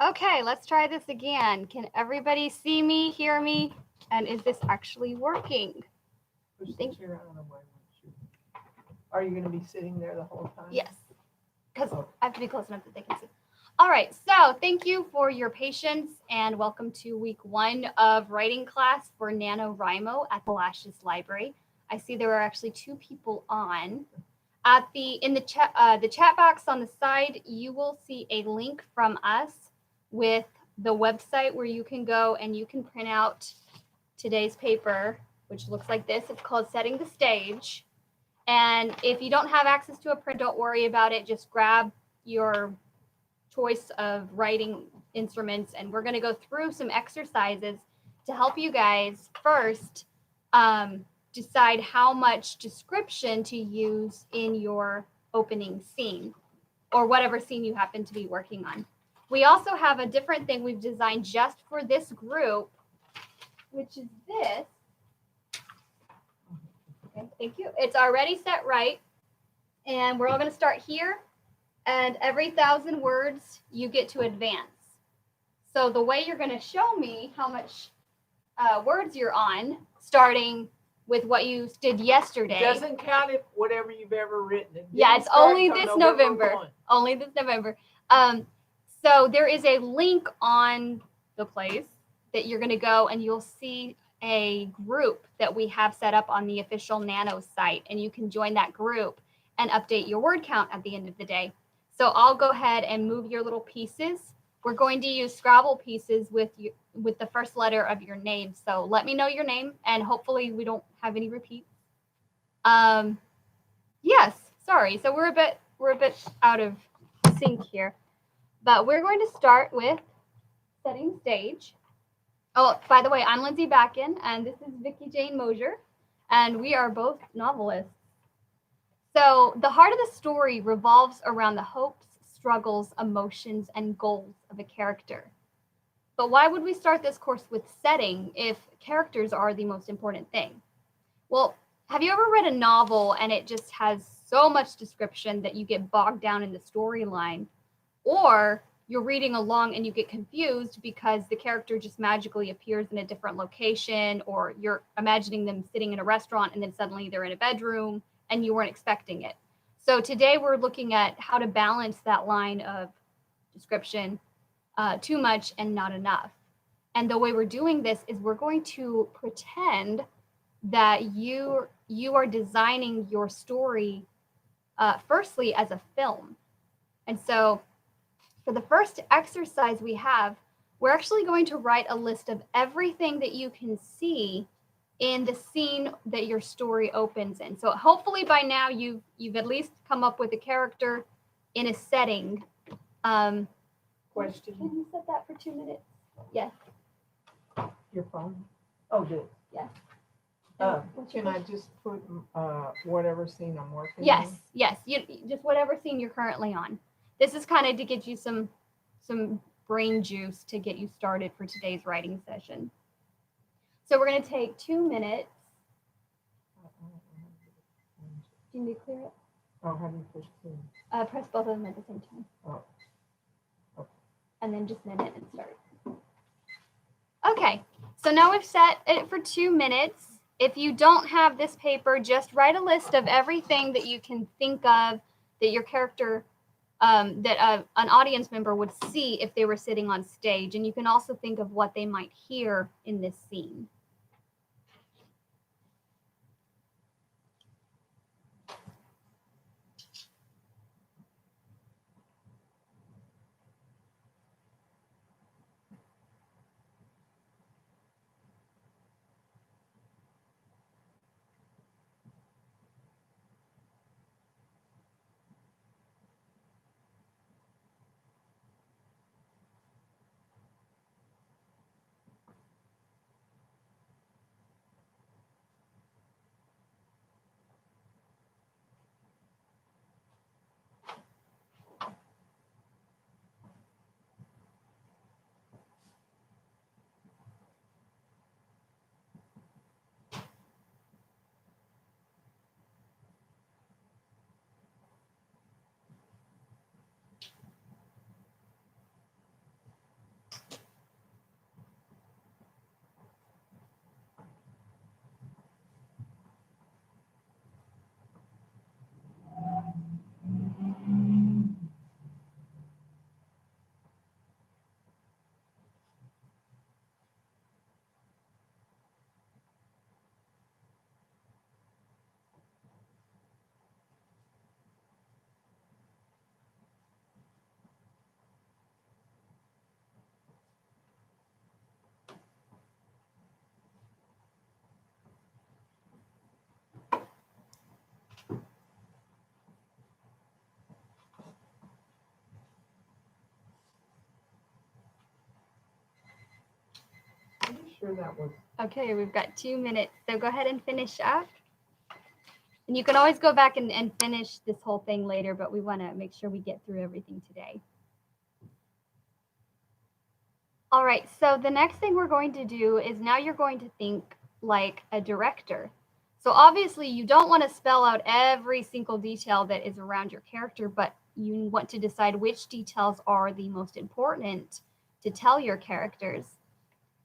Okay, let's try this again. Can everybody see me, hear me? And is this actually working? Push the chair out of the way. Are you going to be sitting there the whole time? Yes, because I have to be close enough that they can see. All right, so thank you for your patience and welcome to week 1 of writing class for NaNoWriMo at the Lashes Library. I see there are actually 2 people on. In the chat box on the side, you will see a link from us with the website where you can go and you can print out today's paper, which looks like this. It's called Setting the Stage. And if you don't have access to a print, don't worry about it. Just grab your choice of writing instruments, and we're going to go through some exercises to help you guys first decide how much description to use in your opening scene or whatever scene you happen to be working on. We also have a different thing we've designed just for this group, which is this. Okay, thank you. It's already set right. And we're all going to start here. And every 1,000 words, you get to advance. So the way you're going to show me how much words you're on, starting with what you did yesterday. Doesn't count if whatever you've ever written. Yeah, it's only this November. Only this November. So there is a link on the place that you're going to go and you'll see a group that we have set up on the official Nano site. And you can join that group and update your word count at the end of the day. So I'll go ahead and move your little pieces. We're going to use Scrabble pieces with the first letter of your name. So let me know your name, and hopefully we don't have any repeats. Yes, sorry. So we're a bit out of sync here, but we're going to start with setting stage. Oh, by the way, I'm Lindsay Backen, and this is Vicki Jane Mosier, and we are both novelists. So the heart of the story revolves around the hopes, struggles, emotions, and goals of a character. But why would we start this course with setting if characters are the most important thing? Well, have you ever read a novel and it just has so much description that you get bogged down in the storyline? Or you're reading along and you get confused because the character just magically appears in a different location, or you're imagining them sitting in a restaurant and then suddenly they're in a bedroom and you weren't expecting it. So today we're looking at how to balance that line of description, too much and not enough. And the way we're doing this is we're going to pretend that you are designing your story firstly as a film. And so for the first exercise we have, we're actually going to write a list of everything that you can see in the scene that your story opens in. So hopefully by now you've at least come up with a character in a setting. Question. Can you set that for 2 minutes? Yes. Your phone? Oh, good. Yes. Can I just put whatever scene I'm working Yes, on? yes. You just whatever scene you're currently on. This is kind of to get you some brain juice to get you started for today's writing session. So we're going to take 2 minutes. Do you need to clear it? Oh, how do you push scene? Press both of them at the same time. Oh. Okay. And then just minute and start. Okay, so now we've set it for 2 minutes. If you don't have this paper, just write a list of everything that you can think of that your character, that an audience member would see if they were sitting on stage. And you can also think of what they might hear in this scene. sure that was. Okay, we've got 2 minutes, so go ahead and finish up. And you can always go back and finish this whole thing later, but we want to make sure we get through everything today. All right, so the next thing we're going to do is now you're going to think like a director. So obviously you don't want to spell out every single detail that is around your character, but you want to decide which details are the most important to tell your characters.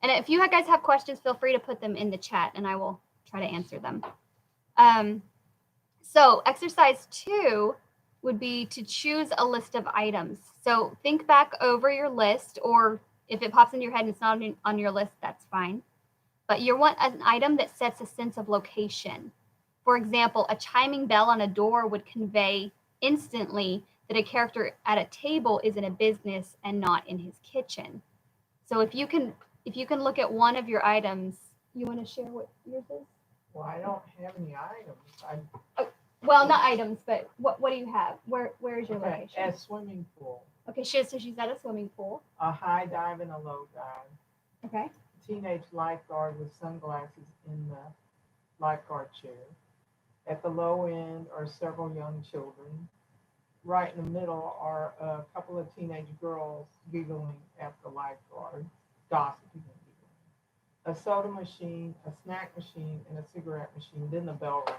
And if you guys have questions, feel free to put them in the chat and I will try to answer them. So exercise 2 would be to choose a list of items. So think back over your list, or if it pops in your head and it's not on your list, that's fine. But you want an item that sets a sense of location. For example, a chiming bell on a door would convey instantly that a character at a table is in a business and not in his kitchen. So if you can look at one of your items, you want to share what yours is? Well, I don't have any items. Well, not items, but what do you have? Where is your location? At a swimming pool. Okay, she's at a swimming pool. A high dive and a low dive. Okay. Teenage lifeguard with sunglasses in the lifeguard chair. At the low end are several young children. Right in the middle are a couple of teenage girls giggling at the lifeguard, gossiping and giggling. A soda machine, a snack machine, and a cigarette machine. Then the bell rang.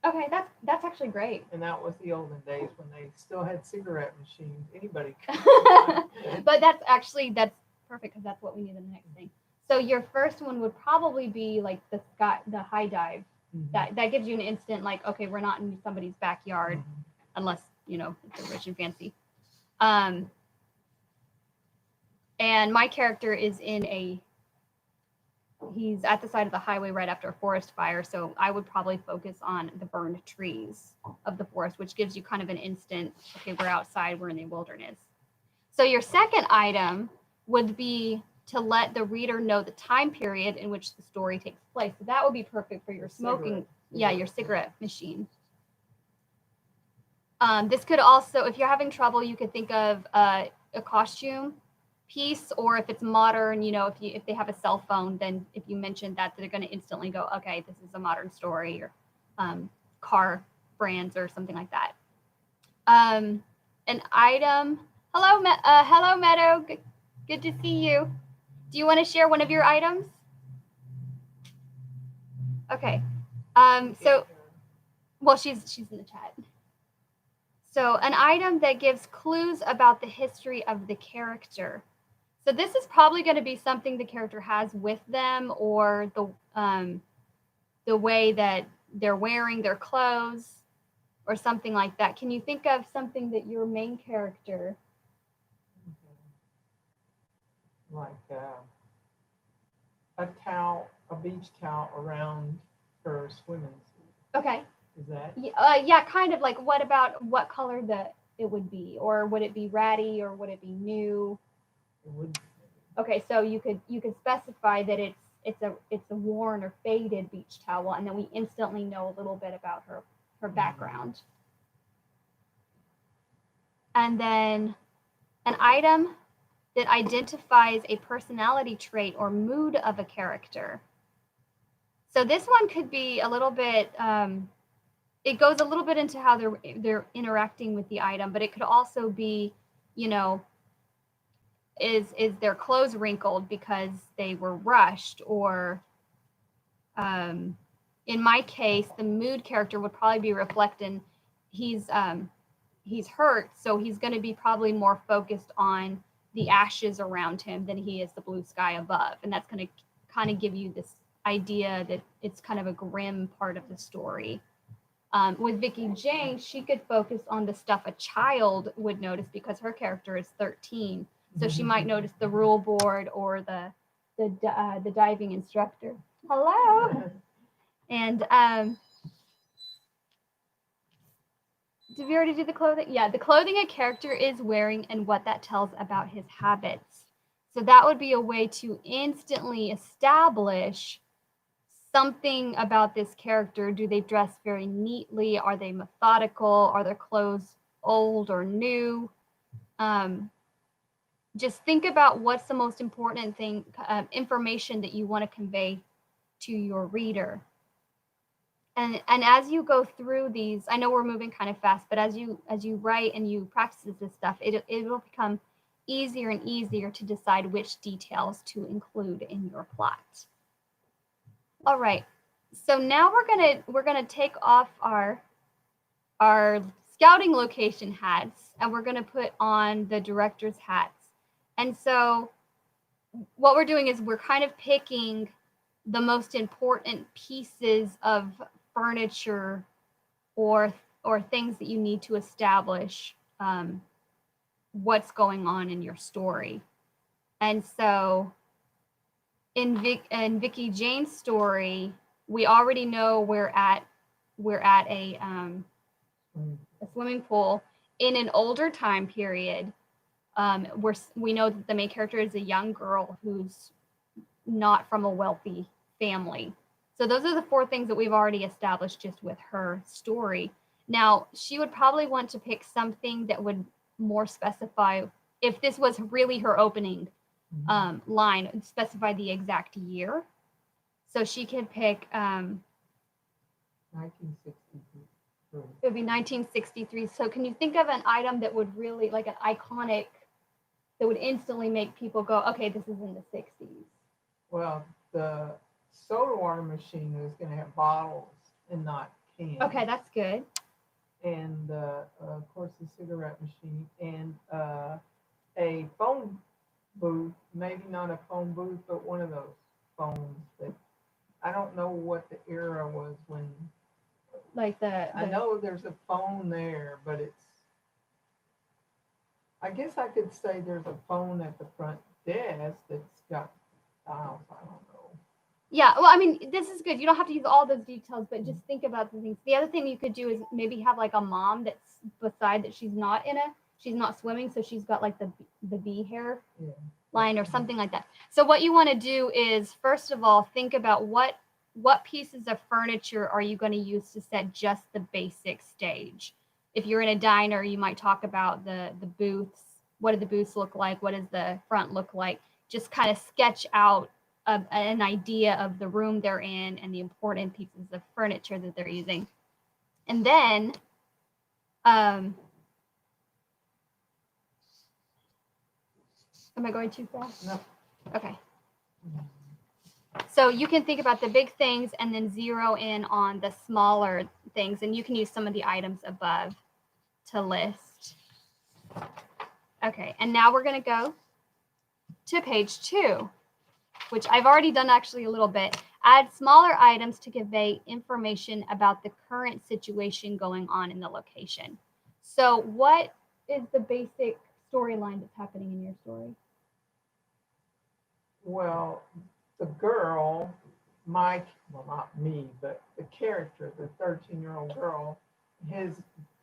Okay, that's actually great. And that was the olden days when they still had cigarette machines. Anybody could. But that's perfect because that's what we need in the next thing. So your first one would probably be like the high dive. Mm-hmm. That gives you an instant like, okay, we're not in somebody's backyard, mm-hmm. unless it's a rich and fancy. And my character is he's at the side of the highway right after a forest fire. So I would probably focus on the burned trees of the forest, which gives you kind of an instant, okay, we're outside, we're in the wilderness. So your second item would be to let the reader know the time period in which the story takes place. So that would be perfect for your smoking, your cigarette machine. This could also, if you're having trouble, you could think of a costume piece, or if it's modern, if they have a cell phone, then if you mention that, they're going to instantly go, okay, this is a modern story, or car brands or something like that. An item. Hello, Meadow. Good to see you. Do you want to share one of your items? Okay. So, well, she's in the chat. So an item that gives clues about the history of the character. So this is probably going to be something the character has with them, or the way that they're wearing their clothes, or something like that. Can you think of something that your main character? Like a towel, a beach towel around her swimming suit. Okay. Is that? Yeah, kind of like what color it would be, or would it be ratty, or would it be new? It would. Okay, so you could specify that it's a worn or faded beach towel, and then we instantly know a little bit about her background. And then an item that identifies a personality trait or mood of a character. So this one could be a little bit. It goes a little bit into how they're interacting with the item, but it could also be, is their clothes wrinkled because they were rushed, or in my case, the mood character would probably be reflecting he's hurt, so he's going to be probably more focused on the ashes around him than he is the blue sky above, and that's going to kind of give you this idea that it's kind of a grim part of the story. With Vicky Jane, she could focus on the stuff a child would notice because her character is 13. So she might notice the rule board or the diving instructor. Hello. And did we already do the clothing? Yeah, the clothing a character is wearing and what that tells about his habits. So that would be a way to instantly establish something about this character. Do they dress very neatly? Are they methodical? Are their clothes old or new? just think about what's the most important thing, information that you want to convey to your reader. And as you go through these, I know we're moving kind of fast, but as you write and you practice this stuff, it'll become easier and easier to decide which details to include in your plot. All right. So now we're gonna take off our scouting location hats, and we're gonna put on the director's hats. And so what we're doing is we're kind of picking the most important pieces of furniture or things that you need to establish what's going on in your story. And so in Vicky Jane's story, we already know we're at a swimming pool in an older time period. We know that the main character is a young girl who's not from a wealthy family. So those are the 4 things that we've already established just with her story. Now, she would probably want to pick something that would more specify, if this was really her opening line, specify the exact year. So she could pick 1963. it would be 1963. So can you think of an item that would really, like an iconic, that would instantly make people go, okay, this is in the 60s? Well, the soda water machine is going to have bottles and not cans. Okay, that's good. And of course, the cigarette machine and a phone booth. Maybe not a phone booth, but one of those phones that I don't know what the era was when. Like I know there's a phone there, but it's. I guess I could say there's a phone at the front desk that's got dials. I don't know. Yeah, well, I mean, this is good. You don't have to use all those details, but just think about the things. The other thing you could do is maybe have like a mom that's beside that she's not swimming, so she's got like the bee hair line or something like that. So what you want to do is, first of all, think about what pieces of furniture are you going to use to set just the basic stage. If you're in a diner, you might talk about the booths. What do the booths look like? What does the front look like? Just kind of sketch out an idea of the room they're in and the important pieces of furniture that they're using. And then am I going too fast? No. Okay. So you can think about the big things and then zero in on the smaller things, and you can use some of the items above to list. Okay, and now we're going to go to page 2, which I've already done actually a little bit. Add smaller items to convey information about the current situation going on in the location. So what is the basic storyline that's happening in your story? Well, the girl, not me, but the character, the 13-year-old girl, has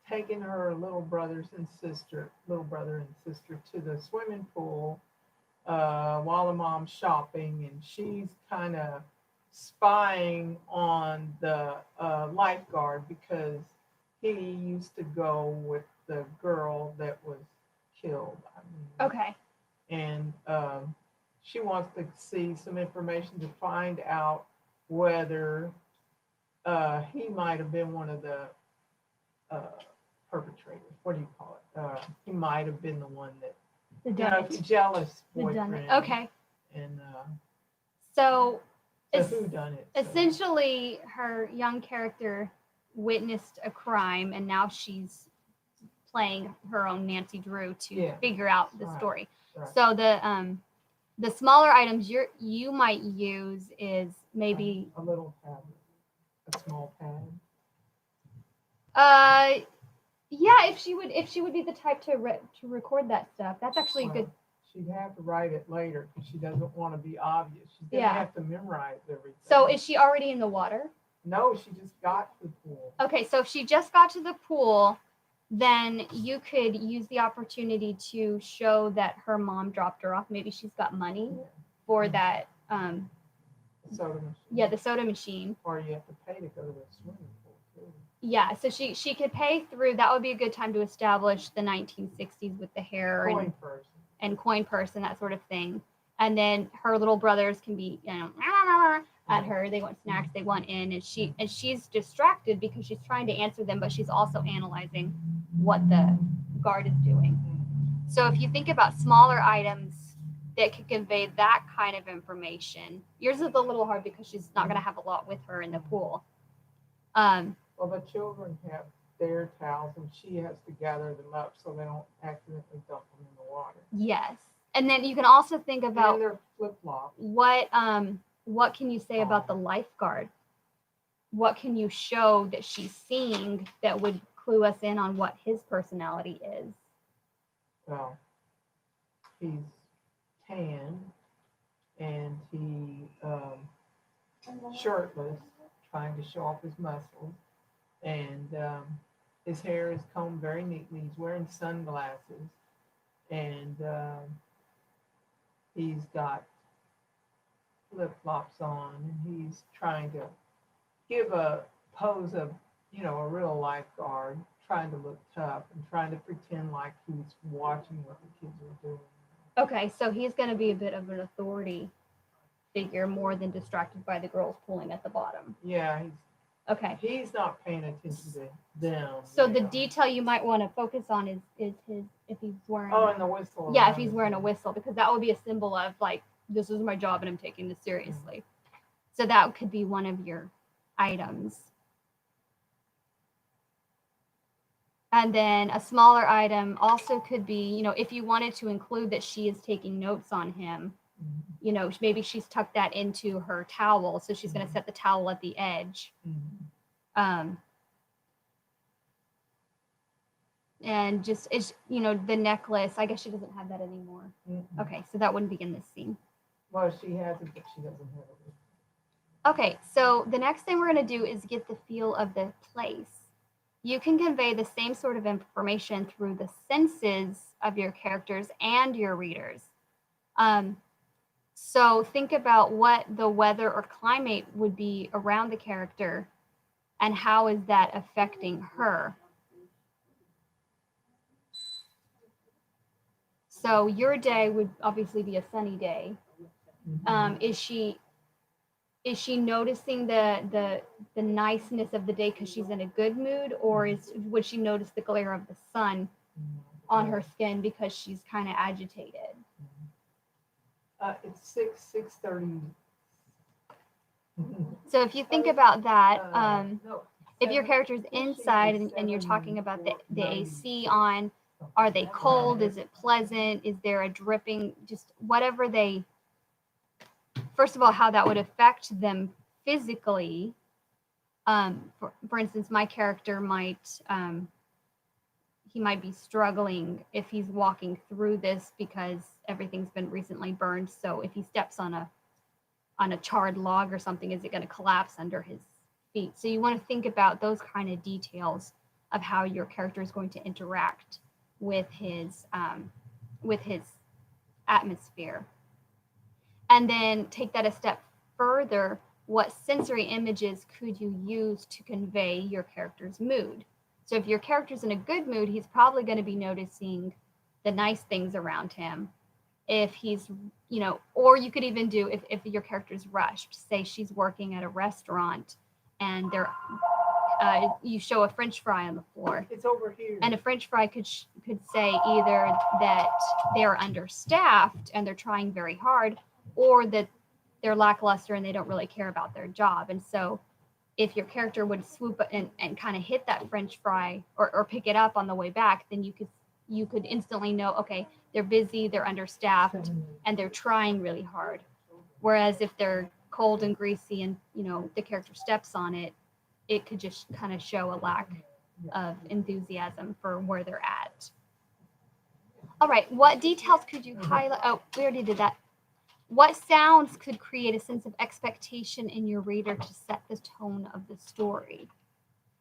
taken her little brother and sister to the swimming pool while the mom's shopping, and she's kind of spying on the lifeguard because he used to go with the girl that was killed. Okay. And she wants to see some information to find out whether he might have been one of the perpetrators. What do you call it? He might have been the one that, the jealous boyfriend. Okay. And so who done it? Essentially, her young character witnessed a crime, and now she's playing her own Nancy Drew to figure out the story. Right. So the smaller items you might use is maybe a little pad, a small pad. Yeah, if she would be the type to record that stuff, that's actually good. She'd have to write it later because she doesn't want to be obvious. She's gonna have to memorize everything. So is she already in the water? No, she just got to the pool. Okay, so if she just got to the pool, then you could use the opportunity to show that her mom dropped her off. Maybe she's got money for that. The soda machine. Yeah, the soda machine. Or you have to pay to go to the swimming pool too. Yeah, so she could pay through. That would be a good time to establish the 1960s with the hair. Coin person. and coin purse and that sort of thing. And then her little brothers can be, at her. They want snacks, they want in, and she's distracted because she's trying to answer them, but she's also analyzing what the guard is doing. So if you think about smaller items that could convey that kind of information, yours is a little hard because she's not going to have a lot with her in the pool. Well, the children have their towels, and she has to gather them up so they don't accidentally dump them in the water. Yes, and then you can also think about and their flip-flops. What can you say about the lifeguard? What can you show that she's seeing that would clue us in on what his personality is? Well, he's tan, and he shirtless, trying to show off his muscles, and his hair is combed very neatly. He's wearing sunglasses, and he's got flip-flops on, and he's trying to give a pose of, a real lifeguard, trying to look tough and trying to pretend like he's watching what the kids are doing. Okay, so he's going to be a bit of an authority figure more than distracted by the girls pulling at the bottom. Yeah, he's not paying attention to them. So the detail you might want to focus on is his, if he's wearing. Oh, and the whistle. Yeah, if he's wearing a whistle, because that would be a symbol of like, this is my job and I'm taking this seriously. So that could be one of your items. And then a smaller item also could be, if you wanted to include that she is taking notes on him, maybe she's tucked that into her towel. So she's going to set the towel at the edge. And just, the necklace, I guess she doesn't have that anymore. Okay, so that wouldn't be in this scene. Well, she has it, but she doesn't have it. Okay, so the next thing we're going to do is get the feel of the place. You can convey the same sort of information through the senses of your characters and your readers. So think about what the weather or climate would be around the character and how is that affecting her. So your day would obviously be a sunny day. Is she noticing the niceness of the day because she's in a good mood, or would she notice the glare of the sun on her skin because she's kind of agitated? It's 6:30. So if you think about that, if your character's inside and you're talking about the AC on, are they cold? Is it pleasant? Is there a dripping? Just whatever they. First of all, how that would affect them physically. For instance, my character might be struggling if he's walking through this because everything's been recently burned. So if he steps on a charred log or something, is it going to collapse under his feet? So you want to think about those kind of details of how your character is going to interact with his atmosphere. And then take that a step further. What sensory images could you use to convey your character's mood? So if your character's in a good mood, he's probably going to be noticing the nice things around him. If he's, or you could even do, if your character's rushed, say she's working at a restaurant and you show a French fry on the floor. It's over here. And a French fry could say either that they're understaffed and they're trying very hard, or that they're lackluster and they don't really care about their job. And so if your character would swoop and kind of hit that French fry or pick it up on the way back, then you could instantly know, okay, they're busy, they're understaffed, and they're trying really hard. Whereas if they're cold and greasy and, the character steps on it, it could just kind of show a lack of enthusiasm for where they're at. All right, what details could you highlight? Oh, we already did that. What sounds could create a sense of expectation in your reader to set the tone of the story?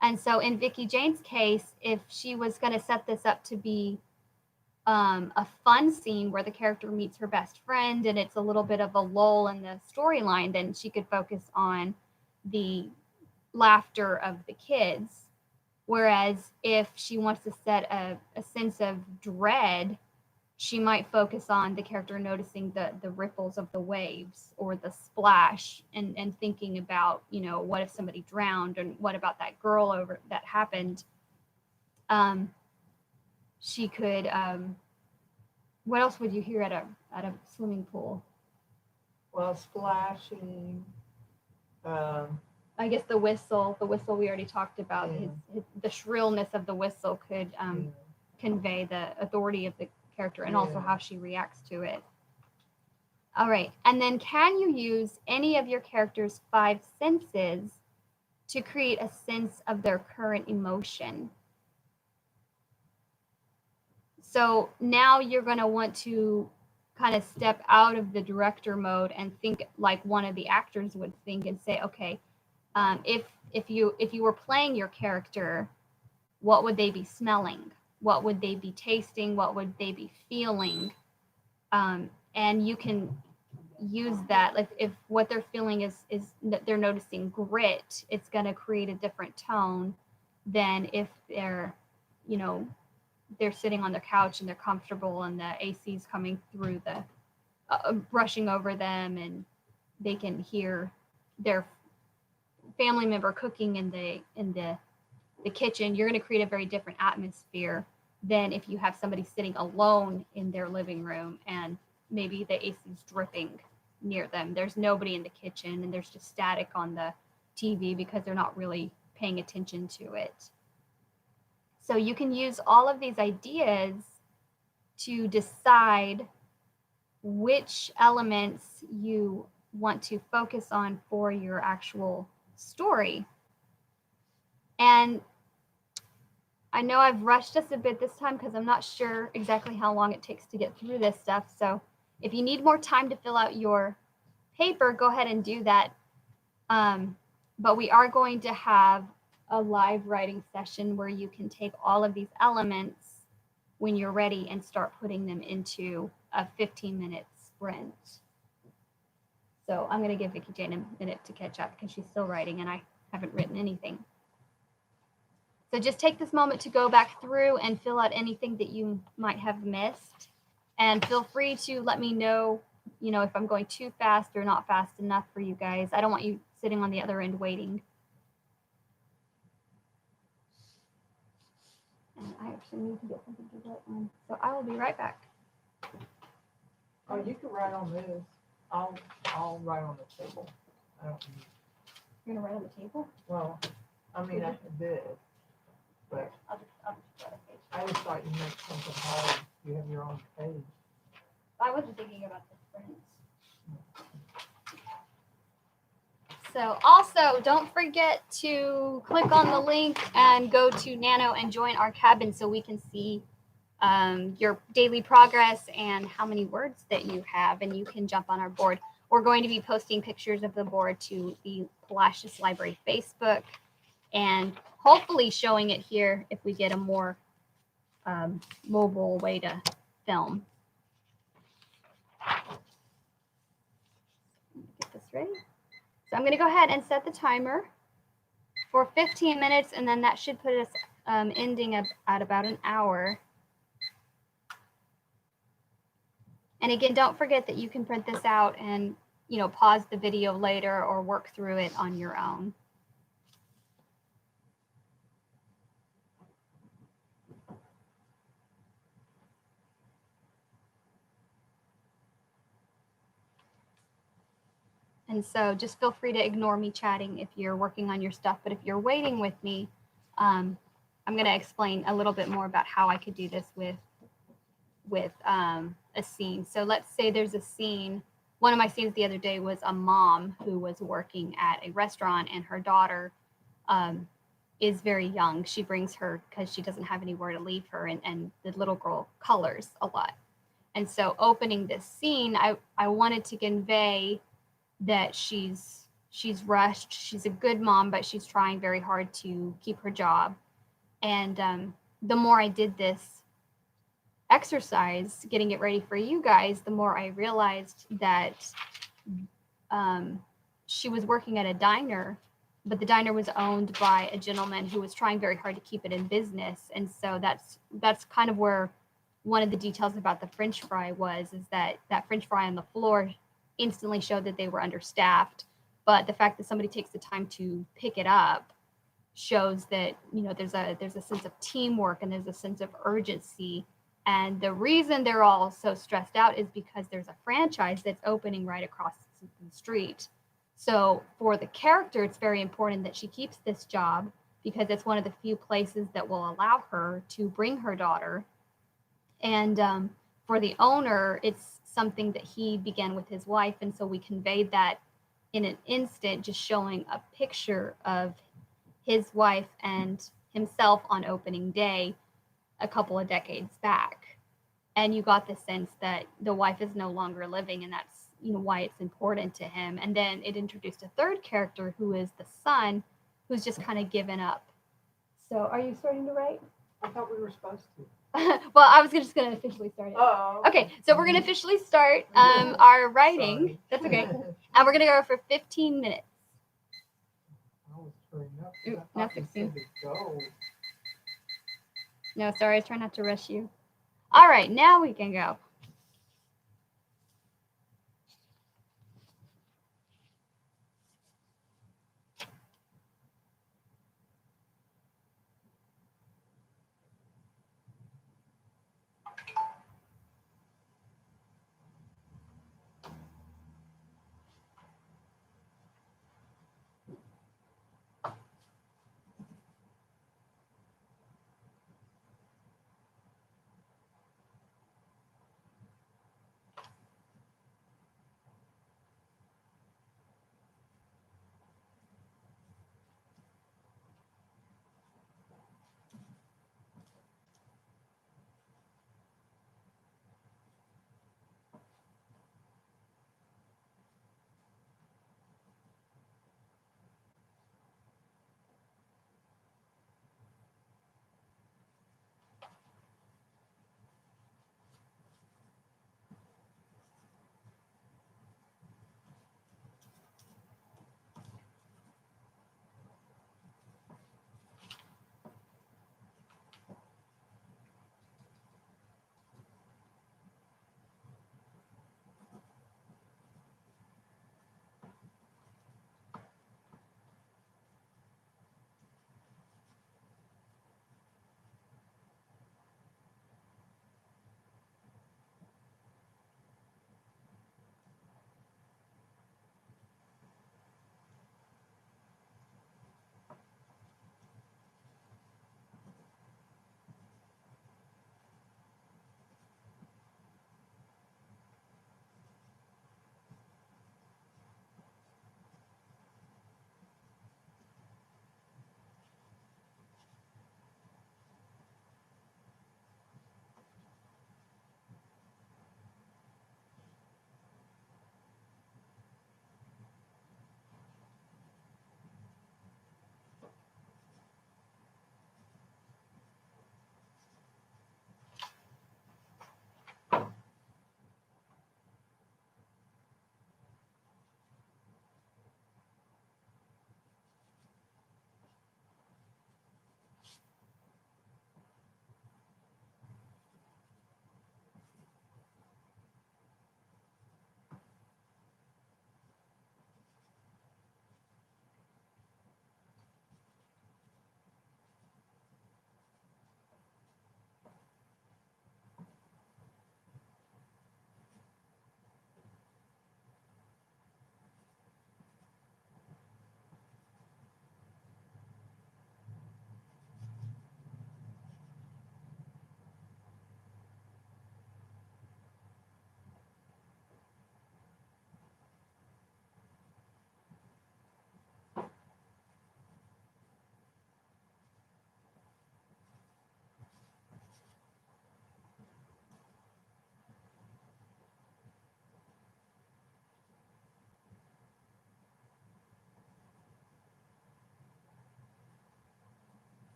And so in Vicky Jane's case, if she was going to set this up to be a fun scene where the character meets her best friend and it's a little bit of a lull in the storyline, then she could focus on the laughter of the kids. Whereas if she wants to set a sense of dread, she might focus on the character noticing the ripples of the waves or the splash, and thinking about, what if somebody drowned, and what about that girl over that happened. She could, what else would you hear at a swimming pool? Well, splashing. I guess the whistle we already talked about. Yeah. The shrillness of the whistle could convey the authority of the character, and also how she reacts to it. All right. And then, can you use any of your character's 5 senses to create a sense of their current emotion? So now you're going to want to kind of step out of the director mode and think like one of the actors would think, and say, okay, if you were playing your character, what would they be smelling? What would they be tasting? What would they be feeling? And you can use that. Like, if what they're feeling is that they're noticing grit, it's going to create a different tone than if they're, they're sitting on their couch and they're comfortable and the AC's coming through the brushing over them, and they can hear their family member cooking in the kitchen. You're going to create a very different atmosphere than if you have somebody sitting alone in their living room and maybe the AC's dripping near them. There's nobody in the kitchen and there's just static on the TV because they're not really paying attention to it. So you can use all of these ideas to decide which elements you want to focus on for your actual story. And I know I've rushed us a bit this time because I'm not sure exactly how long it takes to get through this stuff. So if you need more time to fill out your paper, go ahead and do that. But we are going to have a live writing session where you can take all of these elements when you're ready and start putting them into a 15-minute sprint. So I'm going to give Vicki Jane a minute to catch up because she's still writing and I haven't written anything. So just take this moment to go back through and fill out anything that you might have missed. And feel free to let me know, if I'm going too fast or not fast enough for you guys. I don't want you sitting on the other end waiting. And I actually need to get something to write on. So I will be right back. Oh, you can write on this. I'll write on the table. I don't need. You're gonna write on the table? Well, I mean, I did, but I'll just write a page. I just thought you meant something hard. You have your own page. I wasn't thinking about the sprints. So also, don't forget to click on the link and go to Nano and join our cabin so we can see your daily progress and how many words that you have, and you can jump on our board. We're going to be posting pictures of the board to the Palacios Library Facebook and hopefully showing it here if we get a more mobile way to film. Get this ready. So I'm going to go ahead and set the timer for 15 minutes, and then that should put us ending at about an hour. And again, don't forget that you can print this out and, pause the video later or work through it on your own. And so just feel free to ignore me chatting if you're working on your stuff. But if you're waiting with me, I'm going to explain a little bit more about how I could do this with a scene. So let's say there's a scene. One of my scenes the other day was a mom who was working at a restaurant, and her daughter is very young. She brings her because she doesn't have anywhere to leave her, and the little girl colors a lot. And so opening this scene, I wanted to convey that she's rushed. She's a good mom, but she's trying very hard to keep her job. And the more I did this exercise, getting it ready for you guys, the more I realized that she was working at a diner, but the diner was owned by a gentleman who was trying very hard to keep it in business. And so that's kind of where one of the details about the French fry is that that French fry on the floor instantly showed that they were understaffed. But the fact that somebody takes the time to pick it up shows that, you know, there's a sense of teamwork and there's a sense of urgency. And the reason they're all so stressed out is because there's a franchise that's opening right across the street. So for the character, it's very important that she keeps this job because it's one of the few places that will allow her to bring her daughter. And for the owner, it's something that he began with his wife. And so we conveyed that in an instant, just showing a picture of his wife and himself on opening day a couple of decades back. And you got the sense that the wife is no longer living, and that's, you know, why it's important to him. And then it introduced a third character who is the son, who's just kind of given up. So are you starting to write? I thought we were supposed to. Well, I was just going to officially start it. Oh. Okay, so we're going to officially start our writing. Sorry. That's okay. And we're going to go for 15 minutes. I was turning up. Ooh, I now thought you 16. said to go. No, sorry, I was trying not to rush you. All right, now we can go.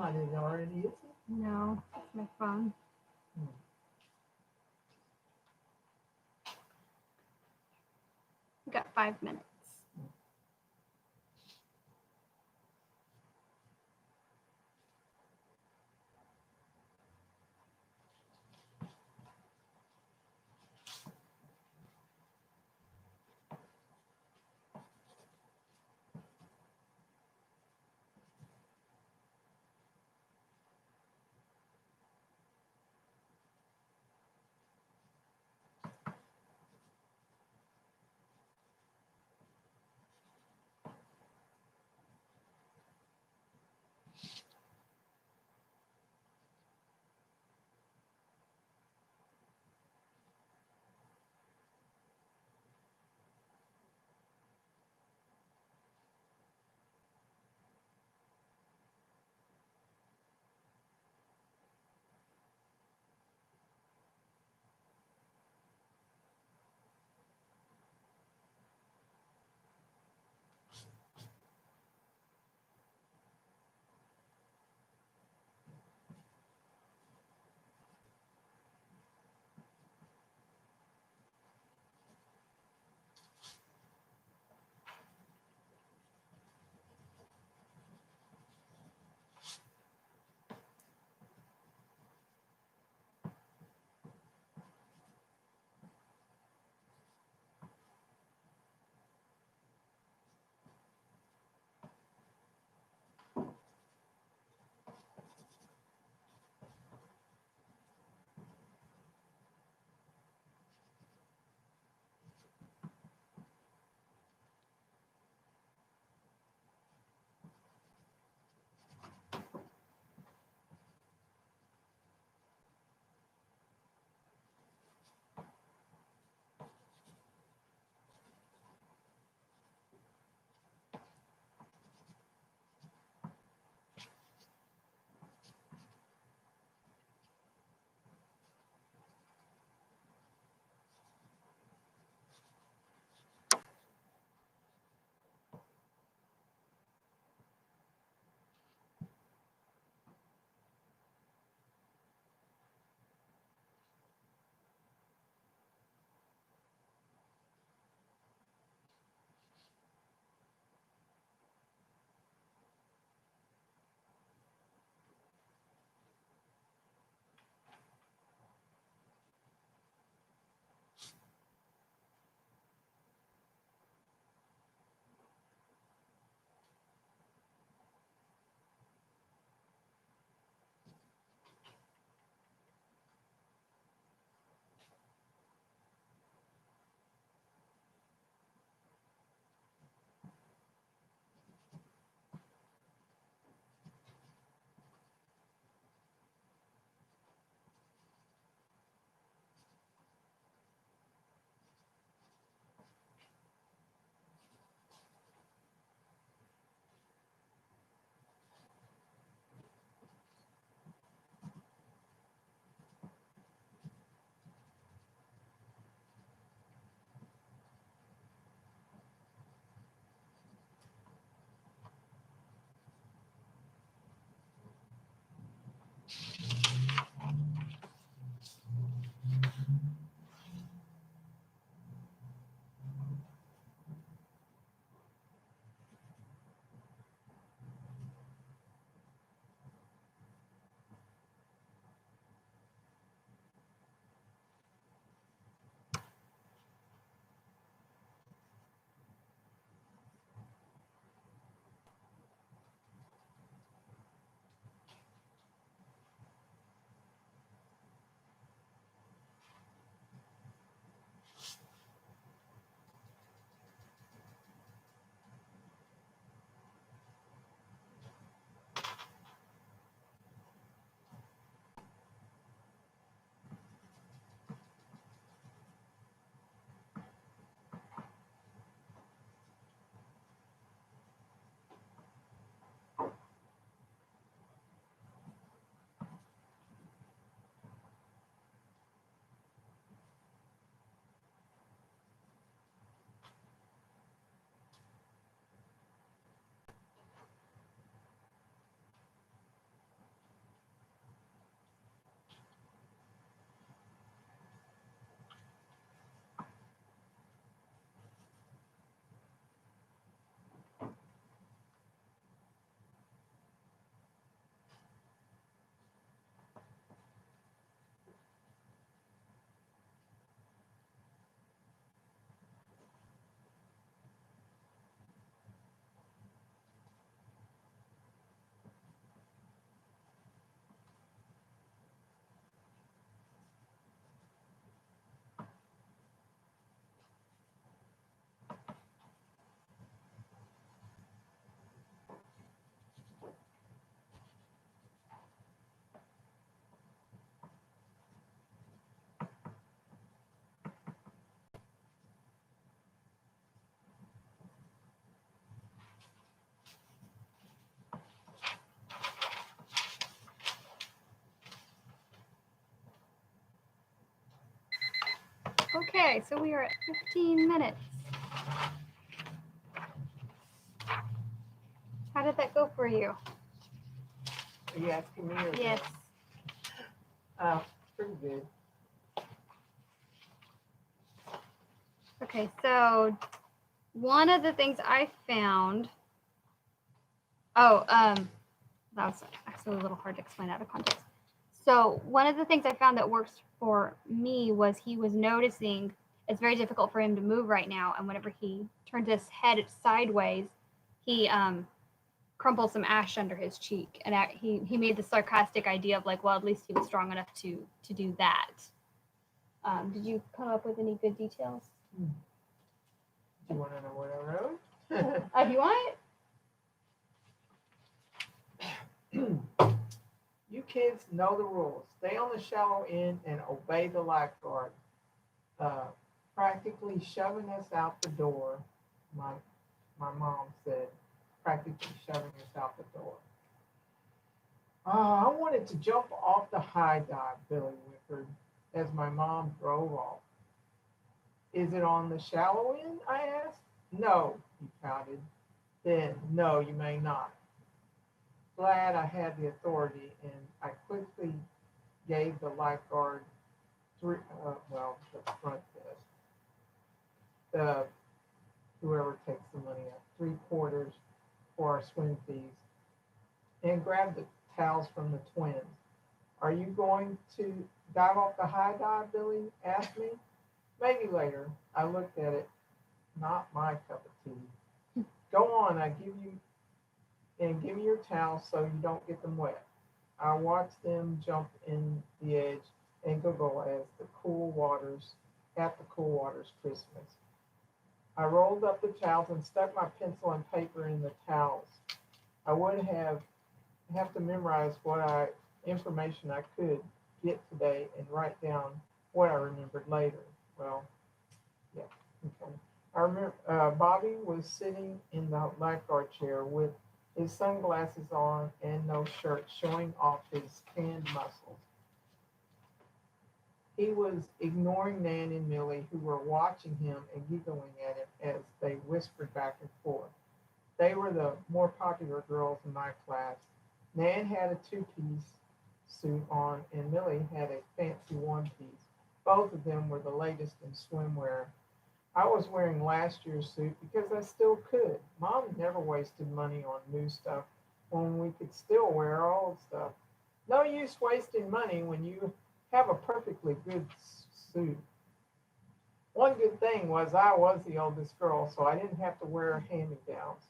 not in already, is it? No, that's my phone. Hmm. We got 5 minutes. Okay, so we are at 15 minutes. How did that go for you? Are you asking me? Or Yes. Pretty good. Okay, so one of the things I found, that was actually a little hard to explain out of context. So one of the things I found that works for me was he was noticing it's very difficult for him to move right now, and whenever he turns his head sideways, he crumpled some ash under his cheek, and he made the sarcastic idea of like, well, at least he was strong enough to do that. Did you come up with any good details? Do you want to know what I wrote? If you want it. You kids know the rules. Stay on the shallow end and obey the lifeguard. Practically shoving us out the door. My mom said, practically shoving us out the door. I wanted to jump off the high dive, Billy whimpered as my mom drove off. Is it on the shallow end? I asked. No, he pouted. Then, no, you may not. Glad I had the authority, and I quickly gave the lifeguard the front desk, whoever takes the money up, 3/4 for our swim fees, and grabbed the towels from the twins. Are you going to dive off the high dive, Billy asked me. Maybe later. I looked at it. Not my cup of tea. Go on, give me your towels so you don't get them wet. I watched them jump in the edge and giggle as the cool waters Christmas. I rolled up the towels and stuck my pencil and paper in the towels. I would have to memorize what information I could get today and write down what I remembered later. Well, yeah, okay. I remember Bobby was sitting in the lifeguard chair with his sunglasses on and no shirt, showing off his tanned muscles. He was ignoring Nan and Millie, who were watching him and giggling at him as they whispered back and forth. They were the more popular girls in my class. Nan had a two-piece suit on, and Millie had a fancy one-piece. Both of them were the latest in swimwear. I was wearing last year's suit because I still could. Mom never wasted money on new stuff when we could still wear our old stuff. No use wasting money when you have a perfectly good suit. One good thing was I was the oldest girl, so I didn't have to wear hand-me-downs.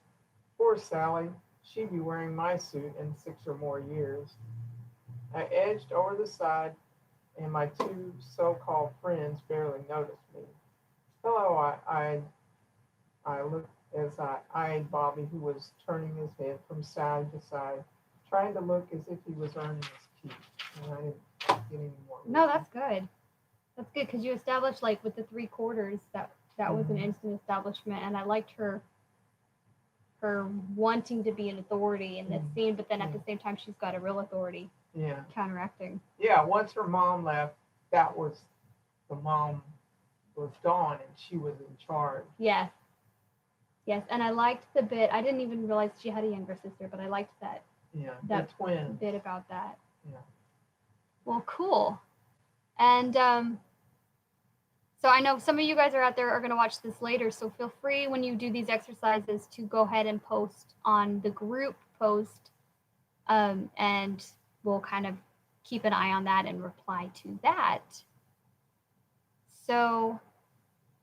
Poor Sally, she'd be wearing my suit in 6 or more years. I edged over the side, and my two so-called friends barely noticed me. Hello, I looked as I eyed Bobby, who was turning his head from side to side, trying to look as if he was earning his keep. And I didn't get any more. No, that's good. That's good because you established like with the 3/4 that was an instant establishment, and I liked her wanting to be an authority in this scene, but then at the same time she's got a real authority. Yeah. Counteracting. Yeah. Once her mom left, the mom was gone, and she was in charge. Yes. Yes, and I liked the bit. I didn't even realize she had a younger sister, but I liked that. Yeah. That the twins. bit about that. Yeah. Well, cool. And so I know some of you guys are out there are going to watch this later, so feel free when you do these exercises to go ahead and post on the group post, and we'll kind of keep an eye on that and reply to that. So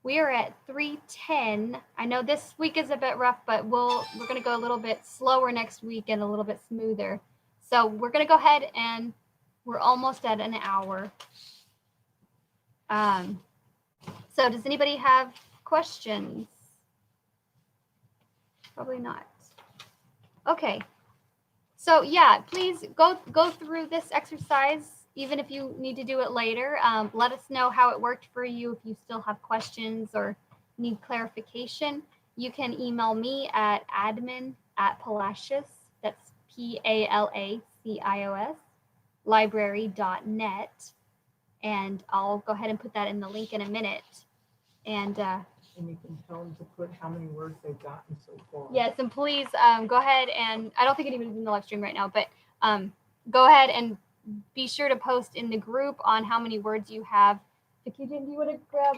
we are at 3:10. I know this week is a bit rough, but we're going to go a little bit slower next week and a little bit smoother. So we're going to go ahead and we're almost at an hour. So does anybody have questions? Probably not. Okay. So yeah, please go through this exercise, even if you need to do it later. Let us know how it worked for you. If you still have questions or need clarification, you can email me at admin@Palacios, that's PALACIOS, library.net. And I'll go ahead and put that in the link in a minute. And And you can tell them to put how many words they've gotten so far. yes, and please go ahead and I don't think anybody's in the live stream right now, but go ahead and be sure to post in the group on how many words you have. Vicky Jane, do you want to grab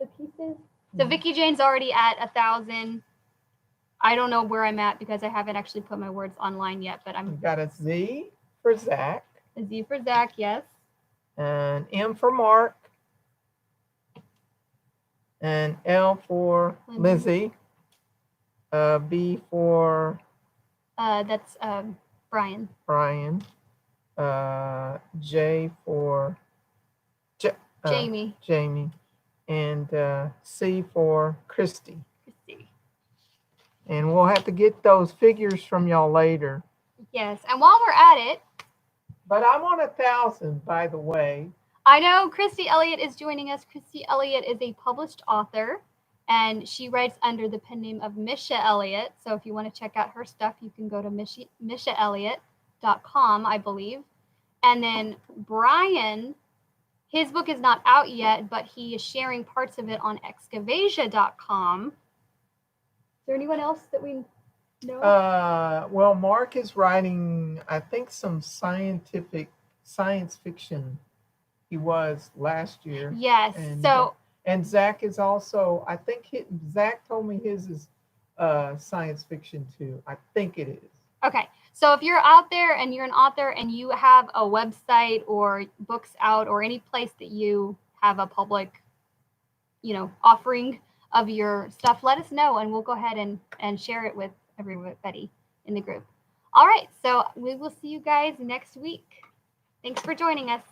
the pieces? So Vicky Jane's already at 1,000. I don't know where I'm at because I haven't actually put my words online yet, but We got a Z for Zach. A Z for Zach, yes. An M for Mark. An L for Lizzie. B for That's Brian. Brian. J for Jamie. Jamie. And C for Christy. And we'll have to get those figures from y'all later. Yes, and while we're at it. But I'm on 1,000, by the way. I know Christy Elliott is joining us. Christy Elliott is a published author, and she writes under the pen name of Misha Elliott. So if you want to check out her stuff, you can go to mishaelliott.com, I believe. And then Brian, his book is not out yet, but he is sharing parts of it on excavasia.com. Is there anyone else that we know? Well, Mark is writing, I think, some science fiction. He was last year. Yes. And Zach is also, I think Zach told me his is science fiction too. I think it is. Okay. So if you're out there and you're an author and you have a website or books out or any place that you have a public, offering of your stuff, let us know and we'll go ahead and share it with everybody in the group. All right. So we will see you guys next week. Thanks for joining us.